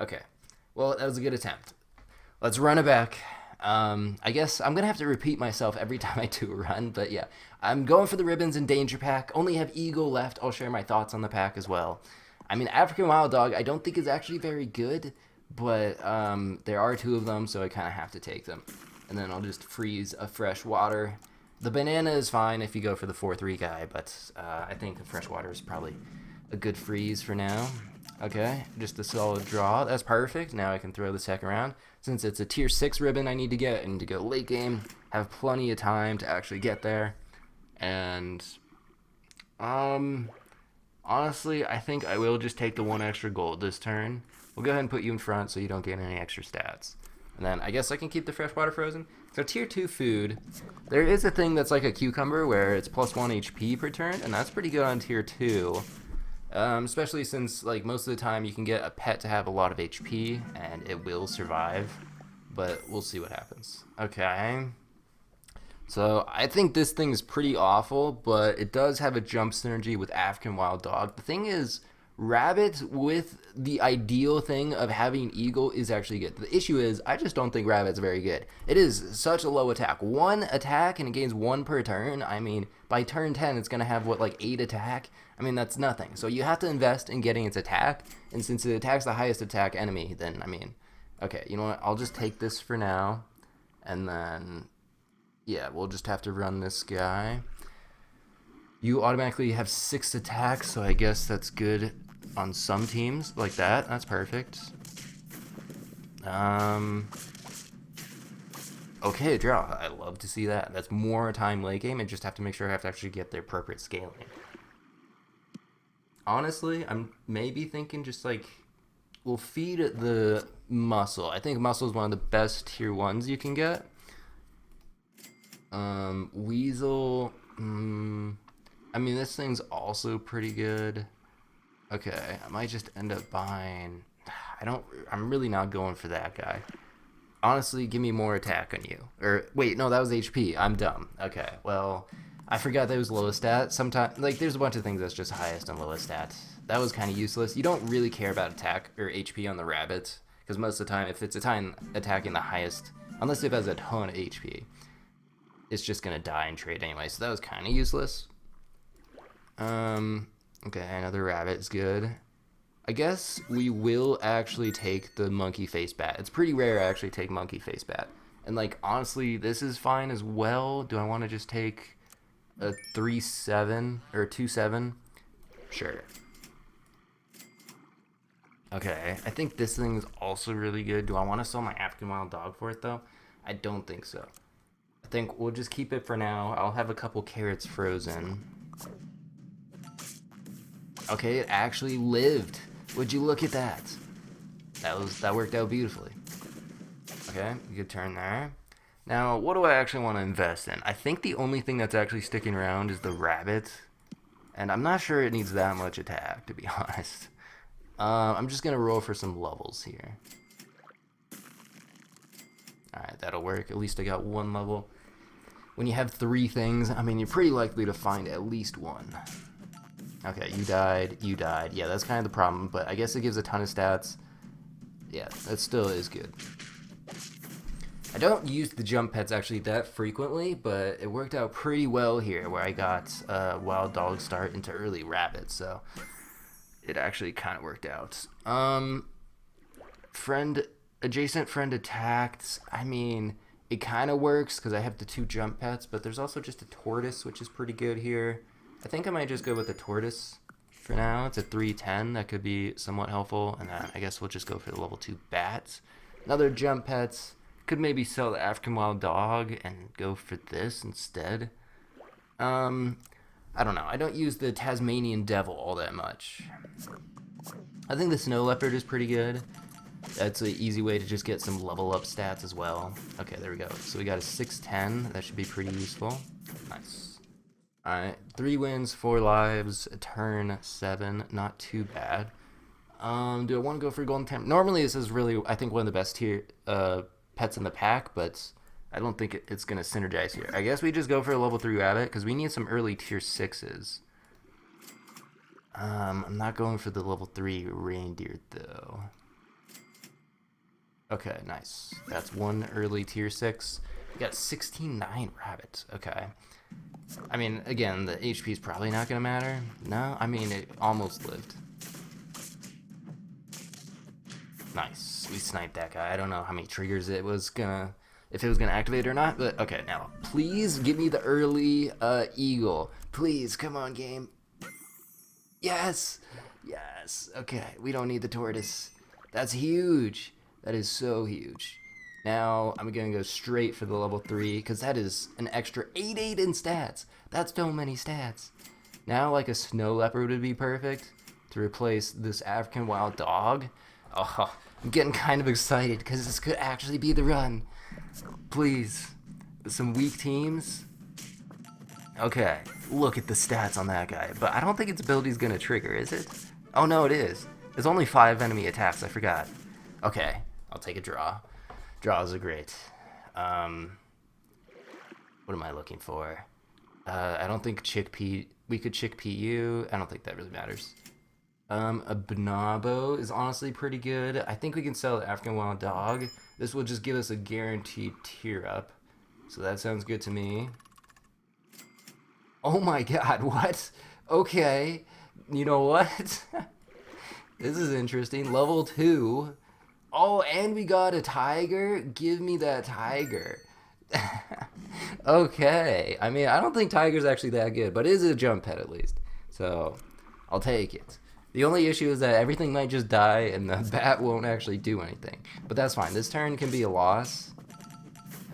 Okay. Well, that was a good attempt. Let's run it back. I guess I'm gonna have to repeat myself every time I do a run, but yeah, I'm going for the ribbons and danger pack. Only have eagle left. I'll share my thoughts on the pack as well. I mean, African wild dog, I don't think is actually very good, but there are two of them, so I kind of have to take them. And then I'll just freeze a fresh water. The banana is fine if you go for the 4-3 guy, but I think the fresh water is probably a good freeze for now. Okay, just a solid draw. That's perfect. Now I can throw the second round. Since it's a tier 6 ribbon I need to get, and to go late game, have plenty of time to actually get there. And, honestly, I think I will just take the one extra gold this turn. We'll go ahead and put you in front so you don't get any extra stats. And then I guess I can keep the freshwater frozen. So tier 2 food, there is a thing that's like a cucumber where it's +1 HP per turn, and that's pretty good on tier 2. Especially since like most of the time you can get a pet to have a lot of HP and it will survive, but we'll see what happens. Okay, so I think this thing is pretty awful, but it does have a jump synergy with African wild dog. The thing is, rabbit with the ideal thing of having eagle is actually good. The issue is I just don't think rabbit's very good. It is such a low attack. One attack and it gains 1 per turn. I mean, by turn 10 it's gonna have what, like 8 attack? I mean, that's nothing. So you have to invest in getting its attack, and since it attacks the highest attack enemy, then I mean, okay, you know what, I'll just take this for now, and then yeah, we'll just have to run this guy. You automatically have 6 attacks, so I guess that's good on some teams like that. That's perfect. Okay, draw. I love to see that. That's more time late game, and just have to make sure I have to actually get the appropriate scaling. Honestly, I'm maybe thinking just like we'll feed the muscle. I think muscle is one of the best tier 1s you can get. Weasel. I mean, this thing's also pretty good. Okay, I might just end up buying. I'm really not going for that guy. Honestly, give me more attack on you. Or wait, no, that was HP. I'm dumb. Okay, well, I forgot that was lowest stat. Sometimes, like, there's a bunch of things that's just highest and lowest stat. That was kind of useless. You don't really care about attack or HP on the rabbit, because most of the time, if it's a time attacking the highest, unless it has a ton of HP, it's just gonna die in trade anyway. So that was kind of useless. Okay, another rabbit is good. I guess we will actually take the monkey face bat. It's pretty rare I actually take monkey face bat. And like, honestly, this is fine as well. Do I want to just take a 3-7 or a 2-7? Sure. Okay, I think this thing is also really good. Do I want to sell my African wild dog for it though? I don't think so. I think we'll just keep it for now. I'll have a couple carrots frozen. Okay, it actually lived. Would you look at that? That worked out beautifully. Okay, good turn there. Now, what do I actually want to invest in? I think the only thing that's actually sticking around is the rabbit. And I'm not sure it needs that much attack, to be honest. I'm just going to roll for some levels here. Alright, that'll work. At least I got 1 level. When you have 3 things, I mean, you're pretty likely to find at least 1. Okay, you died, you died. Yeah, that's kind of the problem, but I guess it gives a ton of stats. Yeah, that still is good. I don't use the jump pets actually that frequently, but it worked out pretty well here where I got wild dog start into early rabbit, so it actually kind of worked out. Adjacent friend attacked. I mean, it kind of works because I have the 2 jump pets, but there's also just a tortoise, which is pretty good here. I think I might just go with the tortoise for now. It's a 3-10. That could be somewhat helpful. And then I guess we'll just go for the level 2 bats. Another jump pets. Could maybe sell the African wild dog and go for this instead. I don't know. I don't use the Tasmanian devil all that much. I think the snow leopard is pretty good. That's an easy way to just get some level up stats as well. Okay, there we go. So we got a 6-10. That should be pretty useful. Nice. Alright, 3 wins, 4 lives, turn 7, not too bad. Do I want to go for golden temp? Normally this is really, I think, one of the best tier pets in the pack, but I don't think it's going to synergize here. I guess we just go for a level 3 rabbit, because we need some early tier 6s. I'm not going for the level 3 reindeer, though. Okay, nice. That's one early tier 6. We got 16-9 rabbit. Okay. I mean, again, the HP is probably not going to matter. No, I mean, it almost lived. Nice. We sniped that guy. I don't know how many triggers it was gonna, if it was gonna activate or not, but okay, now, please give me the early eagle. Please, come on, game. Yes! Yes! Okay, we don't need the tortoise. That's huge. That is so huge. Now, I'm gonna go straight for the level 3, because that is an extra 8-8 in stats. That's so many stats. Now, like a snow leopard would be perfect to replace this African wild dog. Oh, I'm getting kind of excited, because this could actually be the run. Please. Some weak teams. Okay, look at the stats on that guy. But I don't think its ability is gonna trigger, is it? Oh, no, it is. There's only 5 enemy attacks, I forgot. Okay, I'll take a draw. Draws are great. What am I looking for? I don't think chickpea... We could chickpea you. I don't think that really matters. A bonobo is honestly pretty good. I think we can sell the African wild dog. This will just give us a guaranteed tier up. So that sounds good to me. Oh my god, what? Okay. You know what? This is interesting. Level 2. Oh, and we got a tiger? Give me that tiger. Okay. I mean, I don't think tiger's actually that good, but it is a jump pet at least. So, I'll take it. The only issue is that everything might just die and the bat won't actually do anything. But that's fine. This turn can be a loss.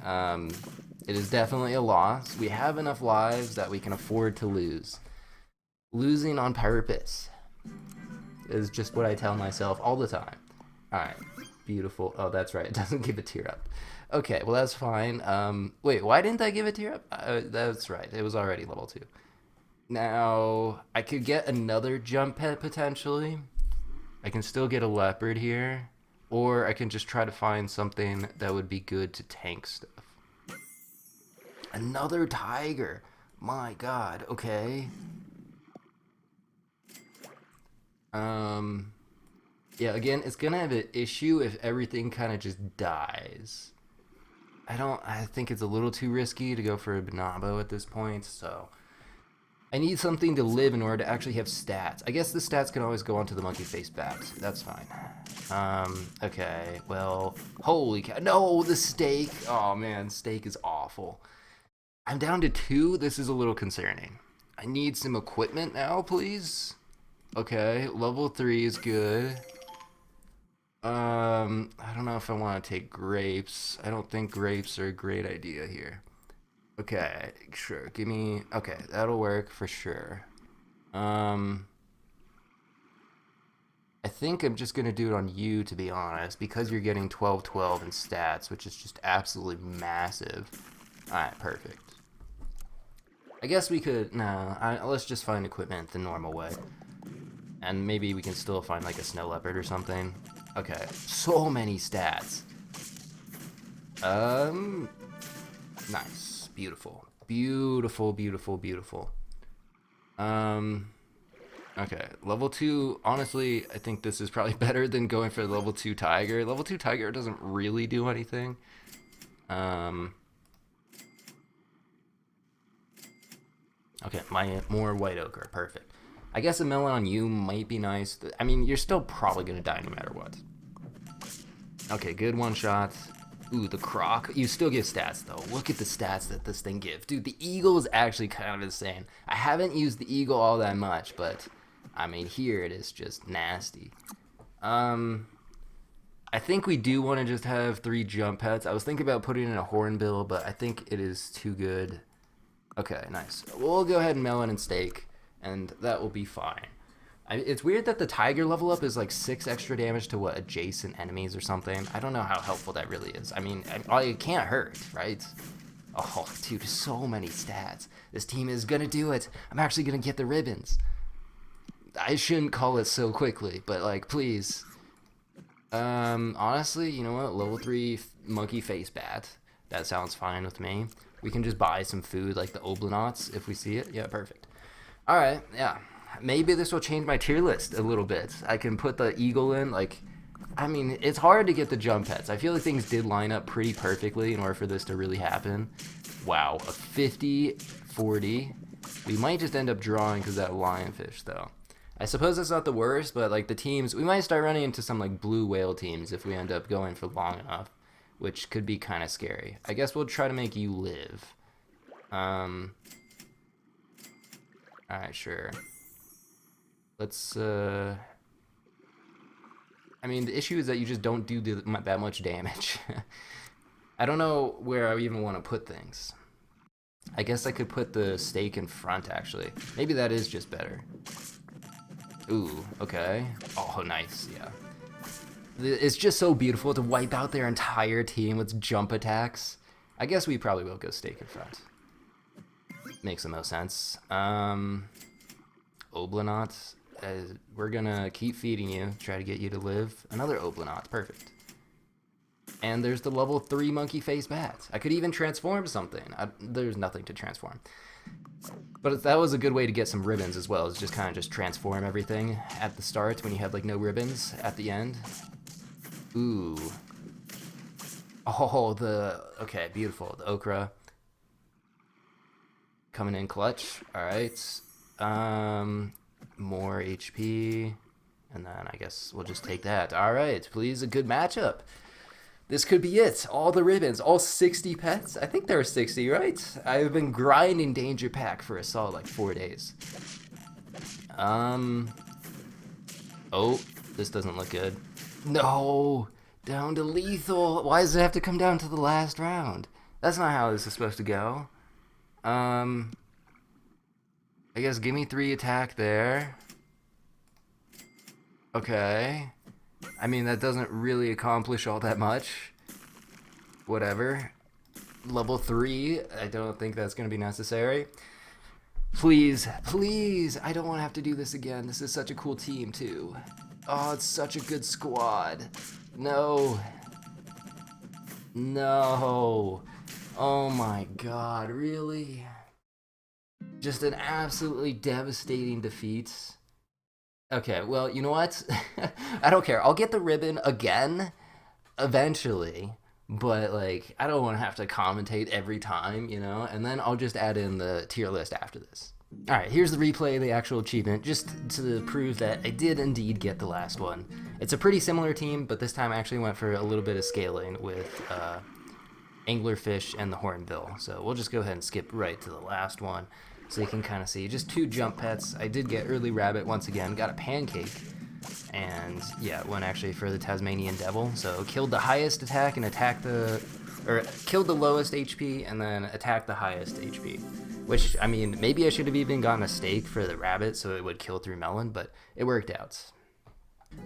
It is definitely a loss. We have enough lives that we can afford to lose. Losing on purpose is just what I tell myself all the time. Alright. Beautiful. Oh, that's right. It doesn't give a tier up. Okay, well, that's fine. Wait, why didn't I give a tier up? That's right. It was already level 2. Now, I could get another jump pet potentially. I can still get a leopard here. Or I can just try to find something that would be good to tank stuff. Another tiger. My god. Okay. Yeah, again, it's gonna have an issue if everything kind of just dies. I think it's a little too risky to go for a bonobo at this point, so... I need something to live in order to actually have stats. I guess the stats can always go onto the monkey face bat. That's fine. Okay, well, holy cow. No, the steak. Oh man, steak is awful. I'm down to 2. This is a little concerning. I need some equipment now, please. Okay, level 3 is good. I don't know if I want to take grapes. I don't think grapes are a great idea here. Okay, sure. Give me... Okay, that'll work for sure. I think I'm just going to do it on you, to be honest, because you're getting 12-12 in stats, which is just absolutely massive. Alright, perfect. I guess we could... No, let's just find equipment the normal way. And maybe we can still find, like, a snow leopard or something. Okay, so many stats. Nice. Beautiful. Beautiful, beautiful, beautiful. Okay, level 2, honestly, I think this is probably better than going for the level 2 tiger. Level 2 tiger doesn't really do anything. Okay, more white ochre, perfect. I guess a melon on you might be nice. I mean, you're still probably going to die no matter what. Okay, good one shot. Ooh, the croc. You still get stats, though. Look at the stats that this thing gives. Dude, the eagle is actually kind of insane. I haven't used the eagle all that much, but, I mean, here it is just nasty. I think we do want to just have 3 jump pets. I was thinking about putting in a hornbill, but I think it is too good. Okay, nice. We'll go ahead and melon and steak, and that will be fine. It's weird that the tiger level up is like 6 extra damage to what, adjacent enemies or something. I don't know how helpful that really is. I mean, it can't hurt, right? Oh, dude, so many stats. This team is gonna do it. I'm actually gonna get the ribbons. I shouldn't call it so quickly, but like, please. Honestly, you know what? Level 3 monkey face bat. That sounds fine with me. We can just buy some food like the oblonauts if we see it. Yeah, perfect. Alright, yeah. Maybe this will change my tier list a little bit. I can put the eagle in, like, I mean, it's hard to get the jump pets. I feel like things did line up pretty perfectly in order for this to really happen. Wow, a 50-40. We might just end up drawing because that lionfish, though. I suppose that's not the worst, but like the teams, we might start running into some like blue whale teams if we end up going for long enough, which could be kind of scary. I guess we'll try to make you live. Alright, sure. Let's, I mean, the issue is that you just don't do that much damage. I don't know where I even want to put things. I guess I could put the stake in front, actually. Maybe that is just better. Ooh, okay. Oh, nice, yeah. It's just so beautiful to wipe out their entire team with jump attacks. I guess we probably will go stake in front. Makes the most sense. Oblanaut. We're gonna keep feeding you, try to get you to live. Another Oblanaut, perfect. And there's the level 3 monkey face bat. I could even transform something. There's nothing to transform. But that was a good way to get some ribbons as well, is just kind of just transform everything at the start when you have like no ribbons at the end. Ooh. Oh, okay, beautiful. The okra. Coming in clutch. Alright. More HP. And then I guess we'll just take that. Alright, please, a good matchup. This could be it. All the ribbons, all 60 pets. I think there are 60, right? I've been grinding Danger Pack for a solid like 4 days. Oh, this doesn't look good. No, down to lethal. Why does it have to come down to the last round? That's not how this is supposed to go. I guess give me 3 attack there. Okay. I mean, that doesn't really accomplish all that much. Whatever. Level 3, I don't think that's going to be necessary. Please, please, I don't want to have to do this again. This is such a cool team, too. Oh, it's such a good squad. No. No. Oh my god, really? Just an absolutely devastating defeat. Okay, well, you know what? I don't care. I'll get the ribbon again, eventually. But, like, I don't want to have to commentate every time, you know? And then I'll just add in the tier list after this. Alright, here's the replay of the actual achievement, just to prove that I did indeed get the last one. It's a pretty similar team, but this time I actually went for a little bit of scaling with anglerfish and the hornbill. So we'll just go ahead and skip right to the last one. So you can kind of see just 2 jump pets. I did get early rabbit once again, got a pancake, and yeah, went actually for the Tasmanian devil. So killed the highest attack and killed the lowest HP and then attacked the highest HP. Which, I mean, maybe I should have even gotten a stake for the rabbit so it would kill through melon, but it worked out.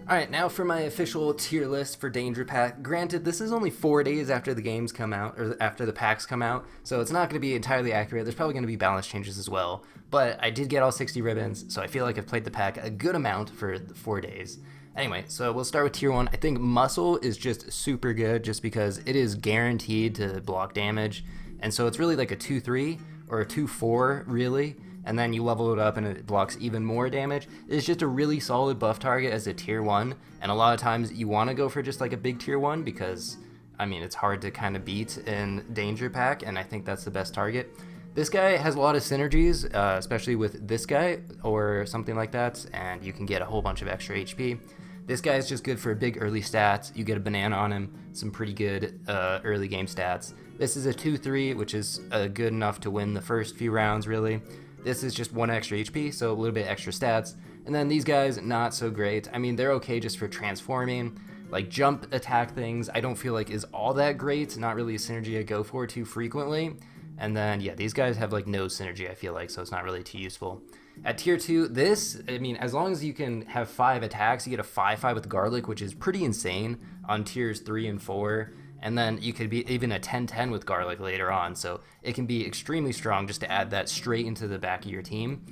Alright, now for my official tier list for Danger Pack. Granted, this is only 4 days after the games come out, or after the packs come out, so it's not going to be entirely accurate. There's probably going to be balance changes as well, but I did get all 60 ribbons, so I feel like I've played the pack a good amount for the 4 days. Anyway, so we'll start with tier 1. I think Muscle is just super good just because it is guaranteed to block damage, and so it's really like a 2-3 or a 2-4, really. And then you level it up and it blocks even more damage. It's just a really solid buff target as a tier 1, and a lot of times you want to go for just like a big tier 1 because, I mean, it's hard to kind of beat in Danger Pack, and I think that's the best target. This guy has a lot of synergies, especially with this guy or something like that, and you can get a whole bunch of extra HP. This guy is just good for big early stats. You get a banana on him, some pretty good early game stats. This is a 2-3, which is good enough to win the first few rounds, really. This is just 1 extra HP, so a little bit extra stats. And then these guys, not so great. I mean, they're okay just for transforming. Like, jump attack things, I don't feel like is all that great. Not really a synergy I go for too frequently. And then, yeah, these guys have, like, no synergy, I feel like, so it's not really too useful. At tier 2, this, I mean, as long as you can have 5 attacks, you get a 5-5 with garlic, which is pretty insane on tiers 3 and 4. And then you could be even a 10-10 with garlic later on, so it can be extremely strong just to add that straight into the back of your team.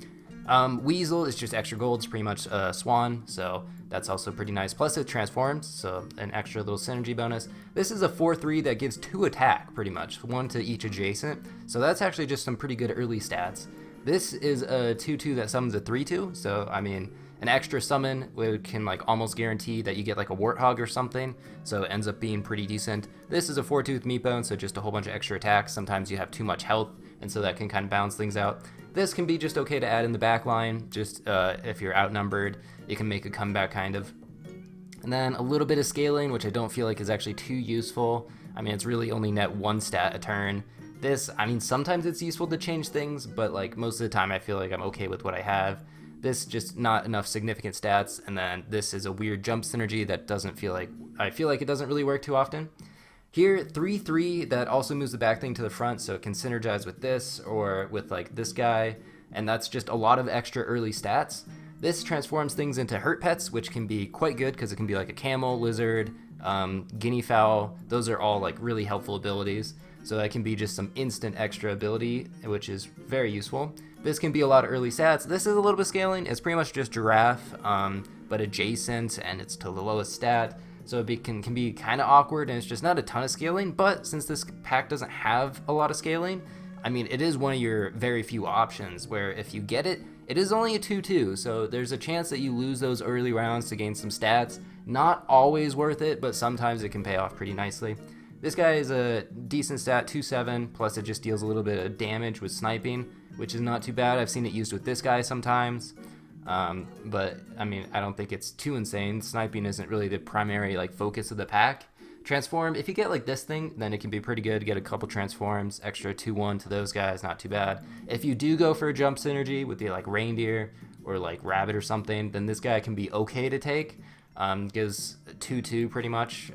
Weasel is just extra gold, it's pretty much a swan, so that's also pretty nice. Plus it transforms, so an extra little synergy bonus. This is a 4-3 that gives 2 attack, pretty much, 1 to each adjacent, so that's actually just some pretty good early stats. This is a 2-2 that summons a 3-2, so I mean, An extra summon can like almost guarantee that you get like a warthog or something, so it ends up being pretty decent. This is a 4-tooth meatbone, so just a whole bunch of extra attacks. Sometimes you have too much health, and so that can kind of balance things out. This can be just okay to add in the back line, just if you're outnumbered, it can make a comeback kind of. And then a little bit of scaling, which I don't feel like is actually too useful. I mean, it's really only net 1 stat a turn. This, I mean, sometimes it's useful to change things, but like most of the time I feel like I'm okay with what I have. This just not enough significant stats, and then this is a weird jump synergy that doesn't feel like, I feel like it doesn't really work too often. Here, 3-3 that also moves the back thing to the front, so it can synergize with this or with like this guy, and that's just a lot of extra early stats. This transforms things into hurt pets, which can be quite good because it can be like a camel, lizard, guinea fowl. Those are all like really helpful abilities. So that can be just some instant extra ability, which is very useful. This can be a lot of early stats. This is a little bit scaling. It's pretty much just giraffe, but adjacent, and it's to the lowest stat. So it can be kind of awkward, and it's just not a ton of scaling. But since this pack doesn't have a lot of scaling, I mean, it is one of your very few options where if you get it, it is only a 2-2. So there's a chance that you lose those early rounds to gain some stats. Not always worth it, but sometimes it can pay off pretty nicely. This guy is a decent stat, 2-7, plus it just deals a little bit of damage with sniping, which is not too bad. I've seen it used with this guy sometimes, but I mean, I don't think it's too insane. Sniping isn't really the primary like focus of the pack. Transform, if you get like this thing, then it can be pretty good to get a couple transforms, extra 2-1 to those guys, not too bad. If you do go for a jump synergy with the like reindeer or like rabbit or something, then this guy can be okay to take. Gives 2-2 pretty much,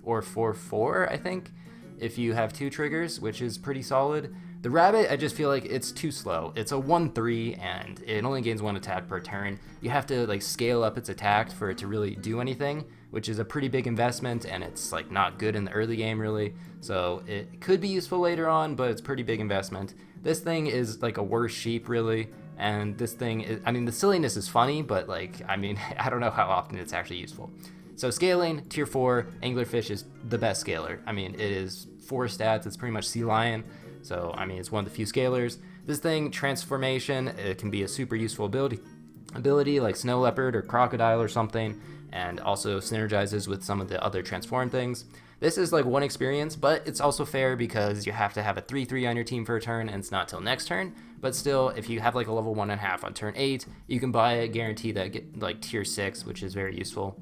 or 4-4 I think, if you have 2 triggers, which is pretty solid. The rabbit, I just feel like it's too slow. It's a 1-3 and it only gains 1 attack per turn. You have to like scale up its attack for it to really do anything, which is a pretty big investment, and it's like not good in the early game really. So it could be useful later on, but it's pretty big investment. This thing is like a worse sheep really. And this thing is, I mean, the silliness is funny, but like, I mean, I don't know how often it's actually useful. So scaling, tier 4, anglerfish is the best scaler. I mean, it is 4 stats, it's pretty much sea lion. So, I mean, it's one of the few scalers. This thing, transformation, it can be a super useful ability like snow leopard or crocodile or something, and also synergizes with some of the other transform things. This is like 1 experience, but it's also fair because you have to have a 3-3 on your team for a turn, and it's not till next turn. But still, if you have like a level 1.5 on turn 8, you can buy it, guarantee that get like tier 6, which is very useful.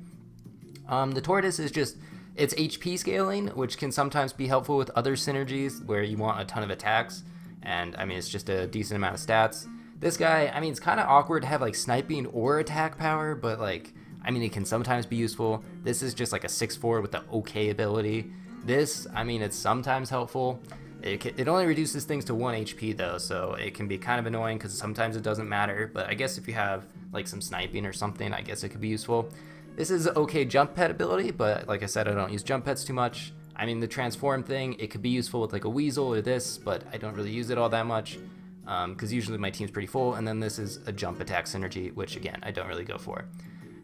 The tortoise is just, it's HP scaling, which can sometimes be helpful with other synergies where you want a ton of attacks. And I mean, it's just a decent amount of stats. This guy, I mean, it's kind of awkward to have like sniping or attack power, but like, I mean, it can sometimes be useful. This is just like a 6-4 with the okay ability. This, I mean, it's sometimes helpful. It only reduces things to 1 HP though, so it can be kind of annoying because sometimes it doesn't matter, but I guess if you have like some sniping or something, I guess it could be useful. This is okay jump pet ability, but like I said, I don't use jump pets too much. I mean, the transform thing, it could be useful with like a weasel or this, but I don't really use it all that much because usually my team's pretty full. And then this is a jump attack synergy, which again, I don't really go for.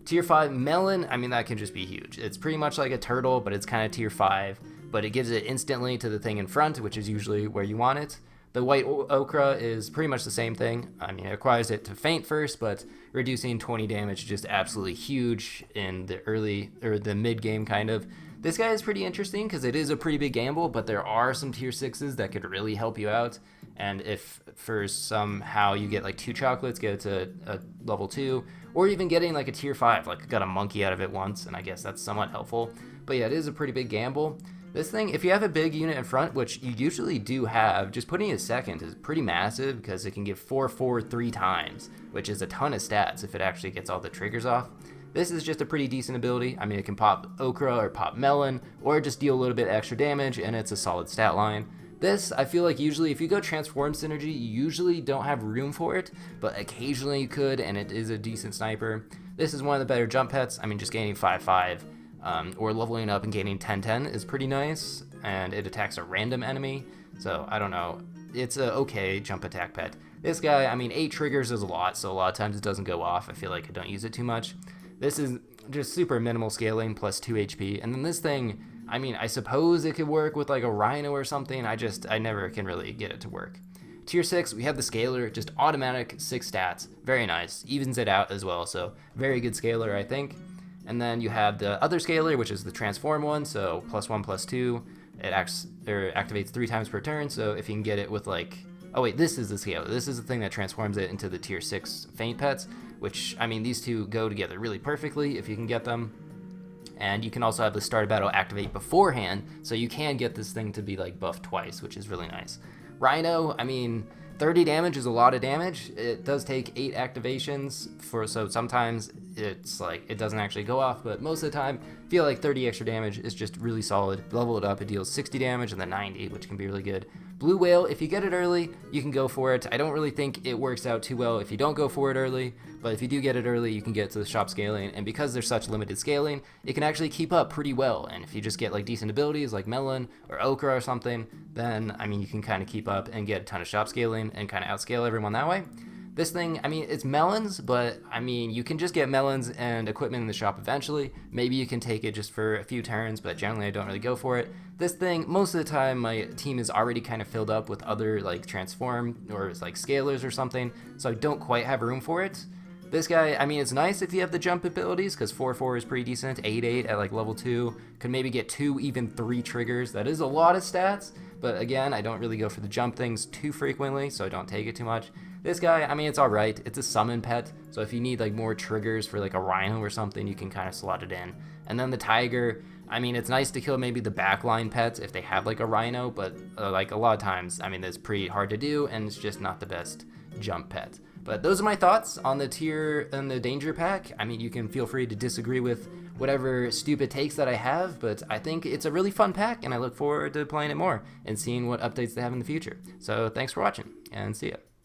Tier 5 melon, I mean, that can just be huge. It's pretty much like a turtle, but it's kind of tier 5, but it gives it instantly to the thing in front, which is usually where you want it. The white okra is pretty much the same thing. I mean, it requires it to faint first, but reducing 20 damage is just absolutely huge in the early, or the mid game kind of. This guy is pretty interesting because it is a pretty big gamble, but there are some tier 6s that could really help you out. And if for somehow you get like 2 chocolates, get it to a level 2, or even getting like a tier 5, like got a monkey out of it once, and I guess that's somewhat helpful. But yeah, it is a pretty big gamble. This thing, if you have a big unit in front, which you usually do have, just putting it second is pretty massive because it can give 4-4 3 times, which is a ton of stats if it actually gets all the triggers off. This is just a pretty decent ability. I mean, it can pop okra or pop melon, or just deal a little bit extra damage, and it's a solid stat line. This, I feel like usually if you go transform synergy, you usually don't have room for it, but occasionally you could, and it is a decent sniper. This is one of the better jump pets. I mean, just gaining 5-5 or leveling up and gaining 10-10 is pretty nice, and it attacks a random enemy, so I don't know. It's a okay jump attack pet. This guy, I mean, 8 triggers is a lot, so a lot of times it doesn't go off. I feel like I don't use it too much. This is just super minimal scaling plus 2 HP, and then this thing, I mean, I suppose it could work with like a rhino or something. I never can really get it to work. Tier 6, we have the Scaler, just automatic 6 stats. Very nice. Evens it out as well, so very good Scaler, I think. And then you have the other Scaler, which is the Transform one, so +1/+2. It activates 3 times per turn, so if you can get it with like... Oh wait, this is the Scaler. This is the thing that transforms it into the Tier 6 Faint pets, which, I mean, these two go together really perfectly if you can get them. And you can also have the Start of Battle activate beforehand, so you can get this thing to be like buffed twice, which is really nice. Rhino, I mean, 30 damage is a lot of damage. It does take 8 activations, so sometimes it's like it doesn't actually go off, but most of the time, I feel like 30 extra damage is just really solid. Level it up, it deals 60 damage and then 90, which can be really good. Blue Whale, if you get it early, you can go for it. I don't really think it works out too well if you don't go for it early, but if you do get it early, you can get to the shop scaling, and because there's such limited scaling, it can actually keep up pretty well, and if you just get like decent abilities like Melon or Okra or something, then, I mean, you can kind of keep up and get a ton of shop scaling and kind of outscale everyone that way. This thing, I mean, it's melons, but I mean, you can just get melons and equipment in the shop eventually. Maybe you can take it just for a few turns, but generally I don't really go for it. This thing, most of the time, my team is already kind of filled up with other like transform or like scalers or something, so I don't quite have room for it. This guy, I mean, it's nice if you have the jump abilities, because 4/4 is pretty decent. 8/8 at like level 2. Could maybe get 2, even 3 triggers. That is a lot of stats, but again, I don't really go for the jump things too frequently, so I don't take it too much. This guy, I mean, it's alright. It's a summon pet, so if you need like more triggers for like a Rhino or something, you can kind of slot it in. And then the Tiger, I mean, it's nice to kill maybe the backline pets if they have like a Rhino, but like a lot of times, I mean, that's pretty hard to do, and it's just not the best jump pet. But those are my thoughts on the tier and the danger pack. I mean, you can feel free to disagree with whatever stupid takes that I have, but I think it's a really fun pack, and I look forward to playing it more and seeing what updates they have in the future. So thanks for watching, and see ya.